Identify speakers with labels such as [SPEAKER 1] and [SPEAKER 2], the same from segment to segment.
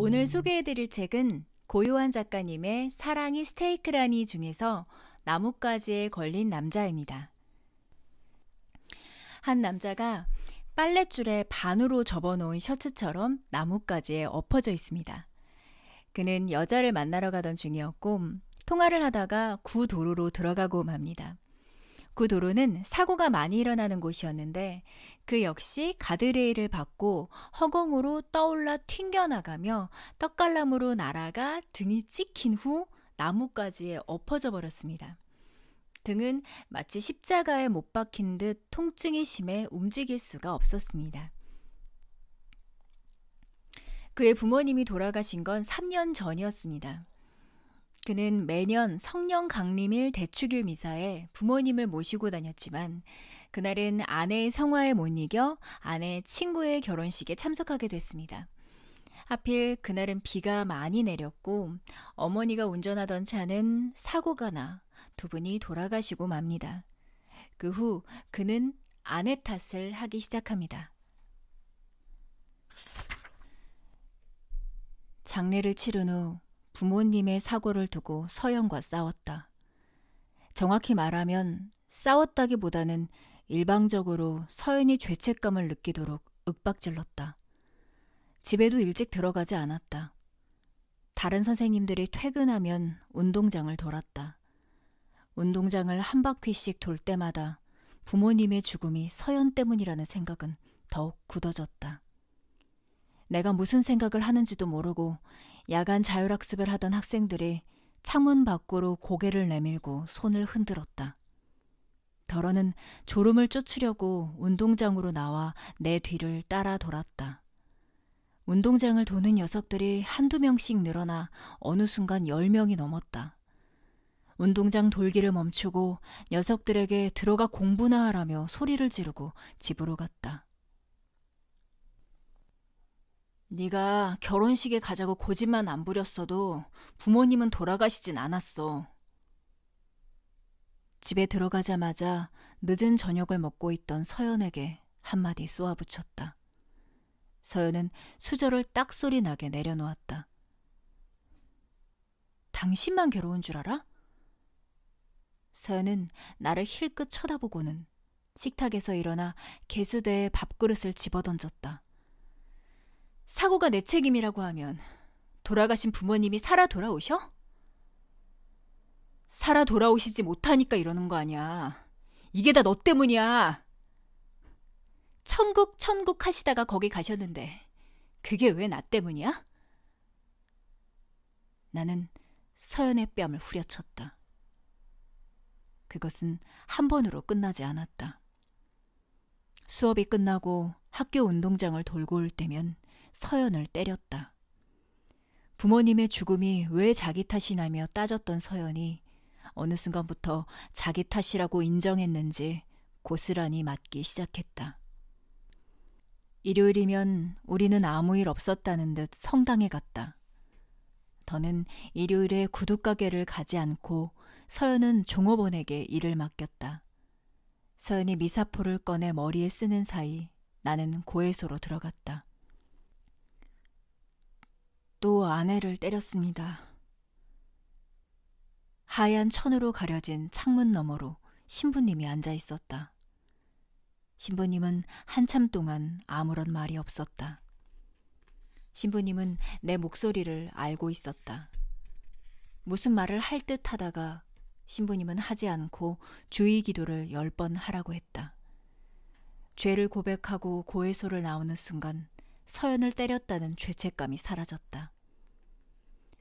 [SPEAKER 1] 오늘 소개해드릴 책은 고요한 작가님의 사랑이 스테이크라니 중에서 나뭇가지에 걸린 남자입니다. 한 남자가 빨랫줄에 반으로 접어놓은 셔츠처럼 나뭇가지에 엎어져 있습니다. 그는 여자를 만나러 가던 중이었고 통화를 하다가 구도로로 들어가고 맙니다. 구도로는 사고가 많이 일어나는 곳이었는데 그 역시 가드레일을 받고 허공으로 떠올라 튕겨나가며 떡갈나무로 날아가 등이 찍힌 후 나뭇가지에 엎어져 버렸습니다. 등은 마치 십자가에 못 박힌 듯 통증이 심해 움직일 수가 없었습니다. 그의 부모님이 돌아가신 건 3년 전이었습니다. 그는 매년 성령 강림일 대축일 미사에 부모님을 모시고 다녔지만 그날은 아내의 성화에 못 이겨 아내의 친구의 결혼식에 참석하게 됐습니다. 하필 그날은 비가 많이 내렸고 어머니가 운전하던 차는 사고가 나 두 분이 돌아가시고 맙니다. 그 후 그는 아내 탓을 하기 시작합니다. 장례를 치른 후 부모님의 사고를 두고 서연과 싸웠다. 정확히 말하면 싸웠다기보다는 일방적으로 서연이 죄책감을 느끼도록 윽박질렀다. 집에도 일찍 들어가지 않았다. 다른 선생님들이 퇴근하면 운동장을 돌았다. 운동장을 한 바퀴씩 돌 때마다 부모님의 죽음이 서연 때문이라는 생각은 더욱 굳어졌다. 내가 무슨 생각을 하는지도 모르고 야간 자율학습을 하던 학생들이 창문 밖으로 고개를 내밀고 손을 흔들었다. 더러는 졸음을 쫓으려고 운동장으로 나와 내 뒤를 따라 돌았다. 운동장을 도는 녀석들이 한두 명씩 늘어나 어느 순간 10명이 넘었다. 운동장 돌기를 멈추고 녀석들에게 들어가 공부나 하라며 소리를 지르고 집으로 갔다. 네가 결혼식에 가자고 고집만 안 부렸어도 부모님은 돌아가시진 않았어. 집에 들어가자마자 늦은 저녁을 먹고 있던 서연에게 한마디 쏘아붙였다. 서연은 수저를 딱소리 나게 내려놓았다. 당신만 괴로운 줄 알아? 서연은 나를 힐끗 쳐다보고는 식탁에서 일어나 개수대에 밥그릇을 집어던졌다. 사고가 내 책임이라고 하면 돌아가신 부모님이 살아 돌아오셔? 살아 돌아오시지 못하니까 이러는 거 아니야. 이게 다 너 때문이야. 천국 하시다가 거기 가셨는데 그게 왜 나 때문이야? 나는 서연의 뺨을 후려쳤다. 그것은 한 번으로 끝나지 않았다. 수업이 끝나고 학교 운동장을 돌고 올 때면 서연을 때렸다. 부모님의 죽음이 왜 자기 탓이냐며 따졌던 서연이 어느 순간부터 자기 탓이라고 인정했는지 고스란히 맞기 시작했다. 일요일이면 우리는 아무 일 없었다는 듯 성당에 갔다. 더는 일요일에 구두가게를 가지 않고 서연은 종업원에게 일을 맡겼다. 서연이 미사포를 꺼내 머리에 쓰는 사이 나는 고해소로 들어갔다. 또 아내를 때렸습니다. 하얀 천으로 가려진 창문 너머로 신부님이 앉아 있었다. 신부님은 한참 동안 아무런 말이 없었다. 신부님은 내 목소리를 알고 있었다. 무슨 말을 할 듯 하다가 신부님은 하지 않고 주의 기도를 10번 하라고 했다. 죄를 고백하고 고해소를 나오는 순간 서연을 때렸다는 죄책감이 사라졌다.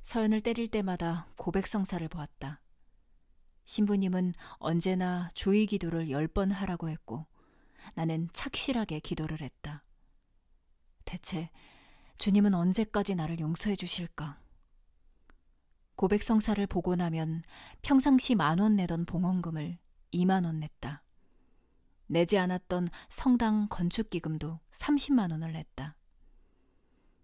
[SPEAKER 1] 서연을 때릴 때마다 고백성사를 보았다. 신부님은 언제나 주의 기도를 10번 하라고 했고 나는 착실하게 기도를 했다. 대체 주님은 언제까지 나를 용서해 주실까? 고백성사를 보고 나면 평상시 10,000원 내던 봉헌금을 20,000원 냈다. 내지 않았던 성당 건축기금도 30만 원을 냈다.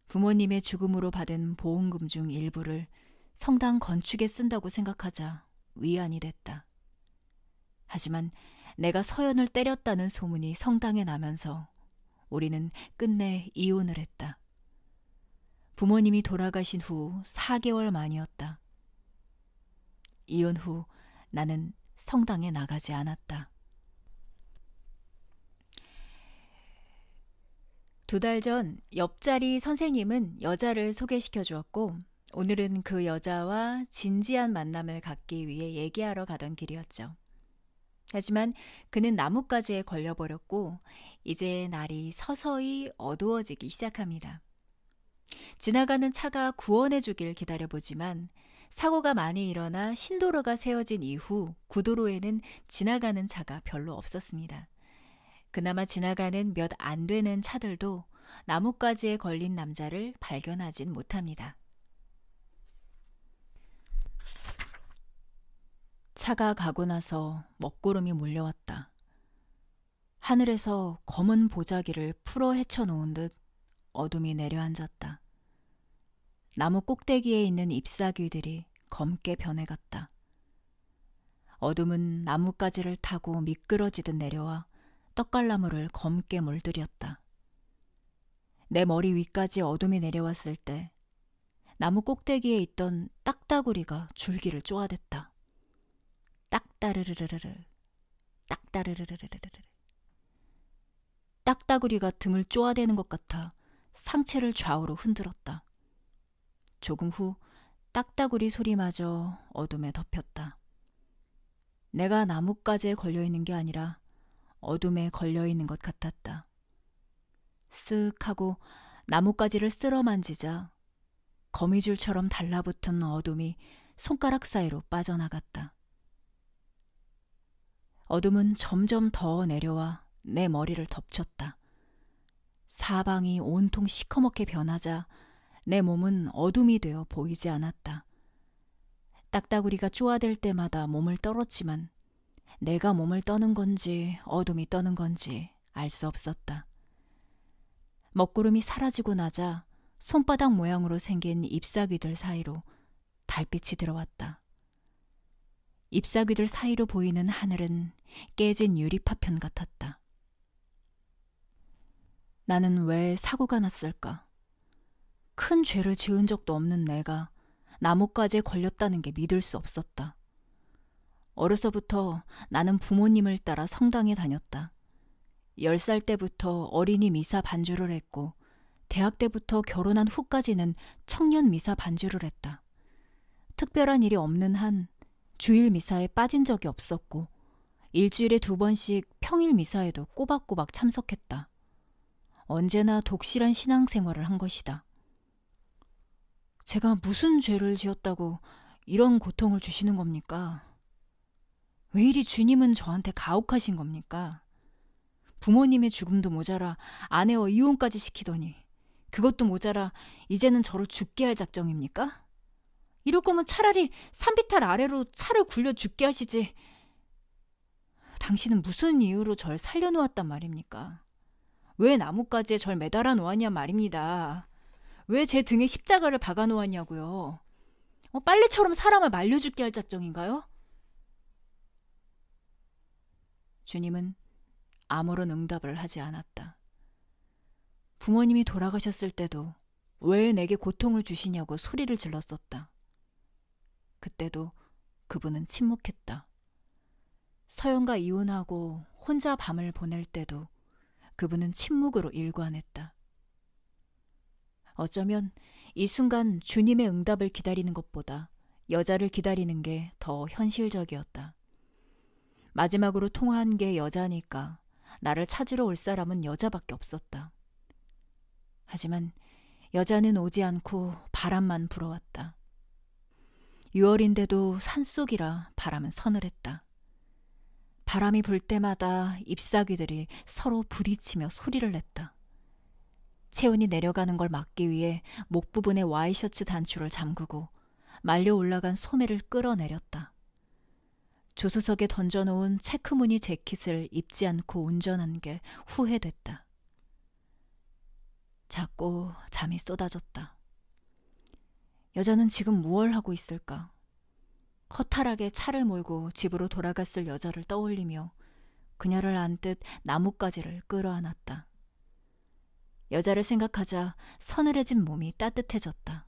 [SPEAKER 1] 부모님의 죽음으로 받은 보험금 중 일부를 성당 건축에 쓴다고 생각하자 위안이 됐다. 하지만 내가 서연을 때렸다는 소문이 성당에 나면서 우리는 끝내 이혼을 했다. 부모님이 돌아가신 후 4개월 만이었다. 이혼 후 나는 성당에 나가지 않았다. 2달 전 옆자리 선생님은 여자를 소개시켜 주었고 오늘은 그 여자와 진지한 만남을 갖기 위해 얘기하러 가던 길이었죠. 하지만 그는 나뭇가지에 걸려버렸고 이제 날이 서서히 어두워지기 시작합니다. 지나가는 차가 구원해 주길 기다려보지만 사고가 많이 일어나 신도로가 세워진 이후 구도로에는 지나가는 차가 별로 없었습니다. 그나마 지나가는 몇 안 되는 차들도 나뭇가지에 걸린 남자를 발견하진 못합니다. 차가 가고 나서 먹구름이 몰려왔다. 하늘에서 검은 보자기를 풀어 헤쳐놓은 듯 어둠이 내려앉았다. 나무 꼭대기에 있는 잎사귀들이 검게 변해갔다. 어둠은 나뭇가지를 타고 미끄러지듯 내려와 떡갈나무를 검게 물들였다. 내 머리 위까지 어둠이 내려왔을 때 나무 꼭대기에 있던 딱따구리가 줄기를 쪼아댔다. 딱따르르르르르, 딱따르르르르르르. 딱따구리가 등을 쪼아대는 것 같아 상체를 좌우로 흔들었다. 조금 후 딱따구리 소리마저 어둠에 덮였다. 내가 나뭇가지에 걸려있는 게 아니라 어둠에 걸려있는 것 같았다. 쓱 하고 나뭇가지를 쓸어 만지자 거미줄처럼 달라붙은 어둠이 손가락 사이로 빠져나갔다. 어둠은 점점 더 내려와 내 머리를 덮쳤다. 사방이 온통 시커멓게 변하자 내 몸은 어둠이 되어 보이지 않았다. 딱따구리가 쪼아댈 때마다 몸을 떨었지만 내가 몸을 떠는 건지 어둠이 떠는 건지 알 수 없었다. 먹구름이 사라지고 나자 손바닥 모양으로 생긴 잎사귀들 사이로 달빛이 들어왔다. 잎사귀들 사이로 보이는 하늘은 깨진 유리파편 같았다. 나는 왜 사고가 났을까? 큰 죄를 지은 적도 없는 내가 나뭇가지에 걸렸다는 게 믿을 수 없었다. 어려서부터 나는 부모님을 따라 성당에 다녔다. 10살 때부터 어린이 미사 반주를 했고 대학 때부터 결혼한 후까지는 청년 미사 반주를 했다. 특별한 일이 없는 한 주일 미사에 빠진 적이 없었고 일주일에 2번씩 평일 미사에도 꼬박꼬박 참석했다. 언제나 독실한 신앙생활을 한 것이다. 제가 무슨 죄를 지었다고 이런 고통을 주시는 겁니까? 왜 이리 주님은 저한테 가혹하신 겁니까? 부모님의 죽음도 모자라 아내와 이혼까지 시키더니 그것도 모자라 이제는 저를 죽게 할 작정입니까? 이럴 거면 차라리 산비탈 아래로 차를 굴려 죽게 하시지. 당신은 무슨 이유로 절 살려놓았단 말입니까? 왜 나뭇가지에 절 매달아 놓았냐 말입니다. 왜 제 등에 십자가를 박아 놓았냐고요. 빨래처럼 사람을 말려 죽게 할 작정인가요? 주님은 아무런 응답을 하지 않았다. 부모님이 돌아가셨을 때도 왜 내게 고통을 주시냐고 소리를 질렀었다. 그때도 그분은 침묵했다. 서연과 이혼하고 혼자 밤을 보낼 때도 그분은 침묵으로 일관했다. 어쩌면 이 순간 주님의 응답을 기다리는 것보다 여자를 기다리는 게 더 현실적이었다. 마지막으로 통화한 게 여자니까 나를 찾으러 올 사람은 여자밖에 없었다. 하지만 여자는 오지 않고 바람만 불어왔다. 6월인데도 산속이라 바람은 서늘했다. 바람이 불 때마다 잎사귀들이 서로 부딪히며 소리를 냈다. 체온이 내려가는 걸 막기 위해 목 부분에 와이셔츠 단추를 잠그고 말려 올라간 소매를 끌어내렸다. 조수석에 던져놓은 체크무늬 재킷을 입지 않고 운전한 게 후회됐다. 자꾸 잠이 쏟아졌다. 여자는 지금 무얼 하고 있을까? 허탈하게 차를 몰고 집으로 돌아갔을 여자를 떠올리며 그녀를 안듯 나뭇가지를 끌어안았다. 여자를 생각하자 서늘해진 몸이 따뜻해졌다.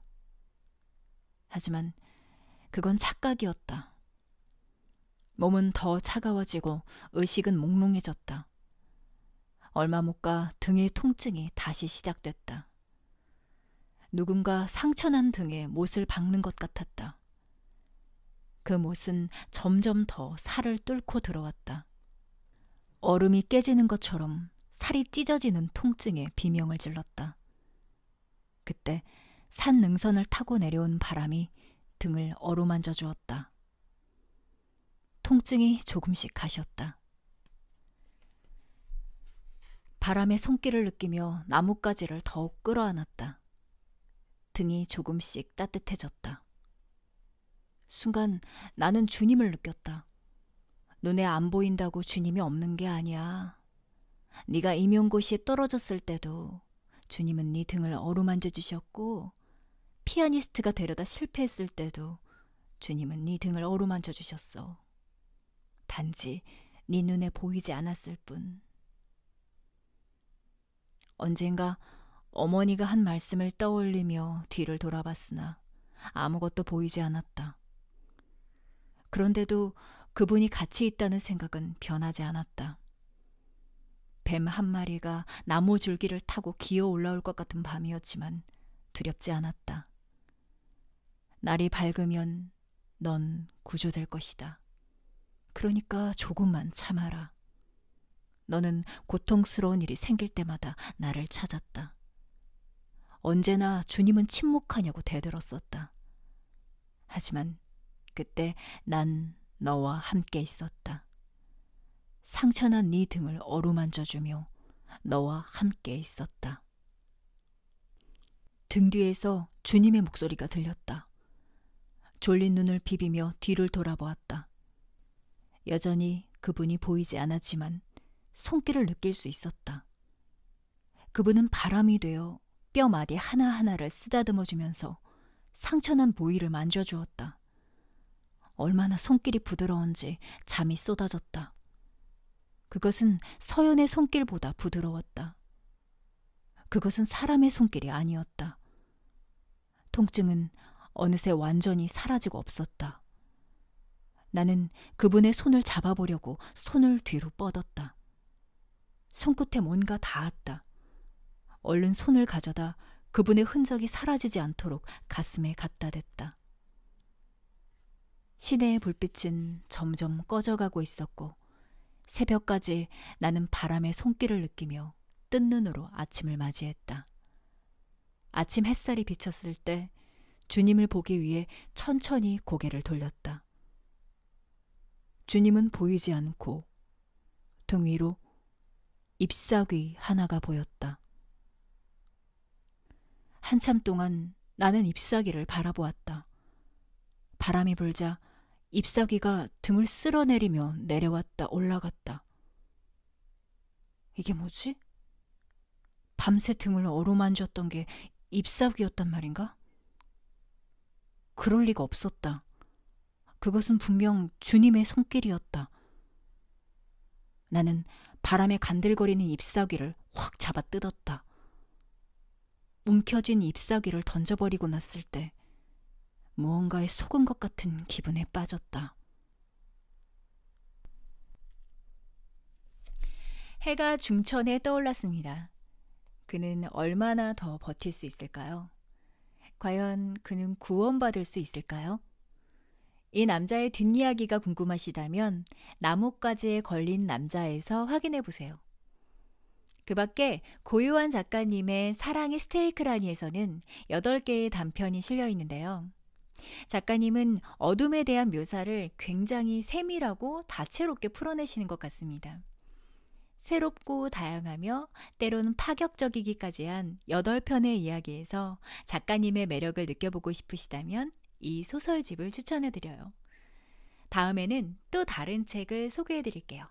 [SPEAKER 1] 하지만 그건 착각이었다. 몸은 더 차가워지고 의식은 몽롱해졌다. 얼마 못 가 등의 통증이 다시 시작됐다. 누군가 상처난 등에 못을 박는 것 같았다. 그 못은 점점 더 살을 뚫고 들어왔다. 얼음이 깨지는 것처럼 살이 찢어지는 통증에 비명을 질렀다. 그때 산 능선을 타고 내려온 바람이 등을 어루만져 주었다. 통증이 조금씩 가셨다. 바람의 손길을 느끼며 나뭇가지를 더욱 끌어안았다. 등이 조금씩 따뜻해졌다. 순간 나는 주님을 느꼈다. 눈에 안 보인다고 주님이 없는 게 아니야. 네가 임용고시에 떨어졌을 때도 주님은 네 등을 어루만져 주셨고, 피아니스트가 되려다 실패했을 때도 주님은 네 등을 어루만져 주셨어. 단지 네 눈에 보이지 않았을 뿐. 언젠가 어머니가 한 말씀을 떠올리며 뒤를 돌아봤으나 아무것도 보이지 않았다. 그런데도 그분이 같이 있다는 생각은 변하지 않았다. 뱀 한 마리가 나무 줄기를 타고 기어 올라올 것 같은 밤이었지만 두렵지 않았다. 날이 밝으면 넌 구조될 것이다. 그러니까 조금만 참아라. 너는 고통스러운 일이 생길 때마다 나를 찾았다. 언제나 주님은 침묵하냐고 대들었었다. 하지만 그때 난 너와 함께 있었다. 상처난 네 등을 어루만져주며 너와 함께 있었다. 등 뒤에서 주님의 목소리가 들렸다. 졸린 눈을 비비며 뒤를 돌아보았다. 여전히 그분이 보이지 않았지만 손길을 느낄 수 있었다. 그분은 바람이 되어 뼈마디 하나하나를 쓰다듬어주면서 상처난 부위를 만져주었다. 얼마나 손길이 부드러운지 잠이 쏟아졌다. 그것은 서연의 손길보다 부드러웠다. 그것은 사람의 손길이 아니었다. 통증은 어느새 완전히 사라지고 없었다. 나는 그분의 손을 잡아보려고 손을 뒤로 뻗었다. 손끝에 뭔가 닿았다. 얼른 손을 가져다 그분의 흔적이 사라지지 않도록 가슴에 갖다 댔다. 시내의 불빛은 점점 꺼져가고 있었고 새벽까지 나는 바람의 손길을 느끼며 뜬 눈으로 아침을 맞이했다. 아침 햇살이 비쳤을 때 주님을 보기 위해 천천히 고개를 돌렸다. 주님은 보이지 않고 등 위로 잎사귀 하나가 보였다. 한참 동안 나는 잎사귀를 바라보았다. 바람이 불자 잎사귀가 등을 쓸어내리며 내려왔다 올라갔다. 이게 뭐지? 밤새 등을 어루만졌던 게 잎사귀였단 말인가? 그럴 리가 없었다. 그것은 분명 주님의 손길이었다. 나는 바람에 간들거리는 잎사귀를 확 잡아 뜯었다. 움켜쥔 잎사귀를 던져버리고 났을 때 무언가에 속은 것 같은 기분에 빠졌다. 해가 중천에 떠올랐습니다. 그는 얼마나 더 버틸 수 있을까요? 과연 그는 구원받을 수 있을까요? 이 남자의 뒷이야기가 궁금하시다면 나뭇가지에 걸린 남자에서 확인해 보세요. 그 밖에 고요한 작가님의 사랑의 스테이크라니에서는 8개의 단편이 실려 있는데요. 작가님은 어둠에 대한 묘사를 굉장히 세밀하고 다채롭게 풀어내시는 것 같습니다. 새롭고 다양하며 때로는 파격적이기까지 한 8편의 이야기에서 작가님의 매력을 느껴보고 싶으시다면 이 소설집을 추천해드려요. 다음에는 또 다른 책을 소개해드릴게요.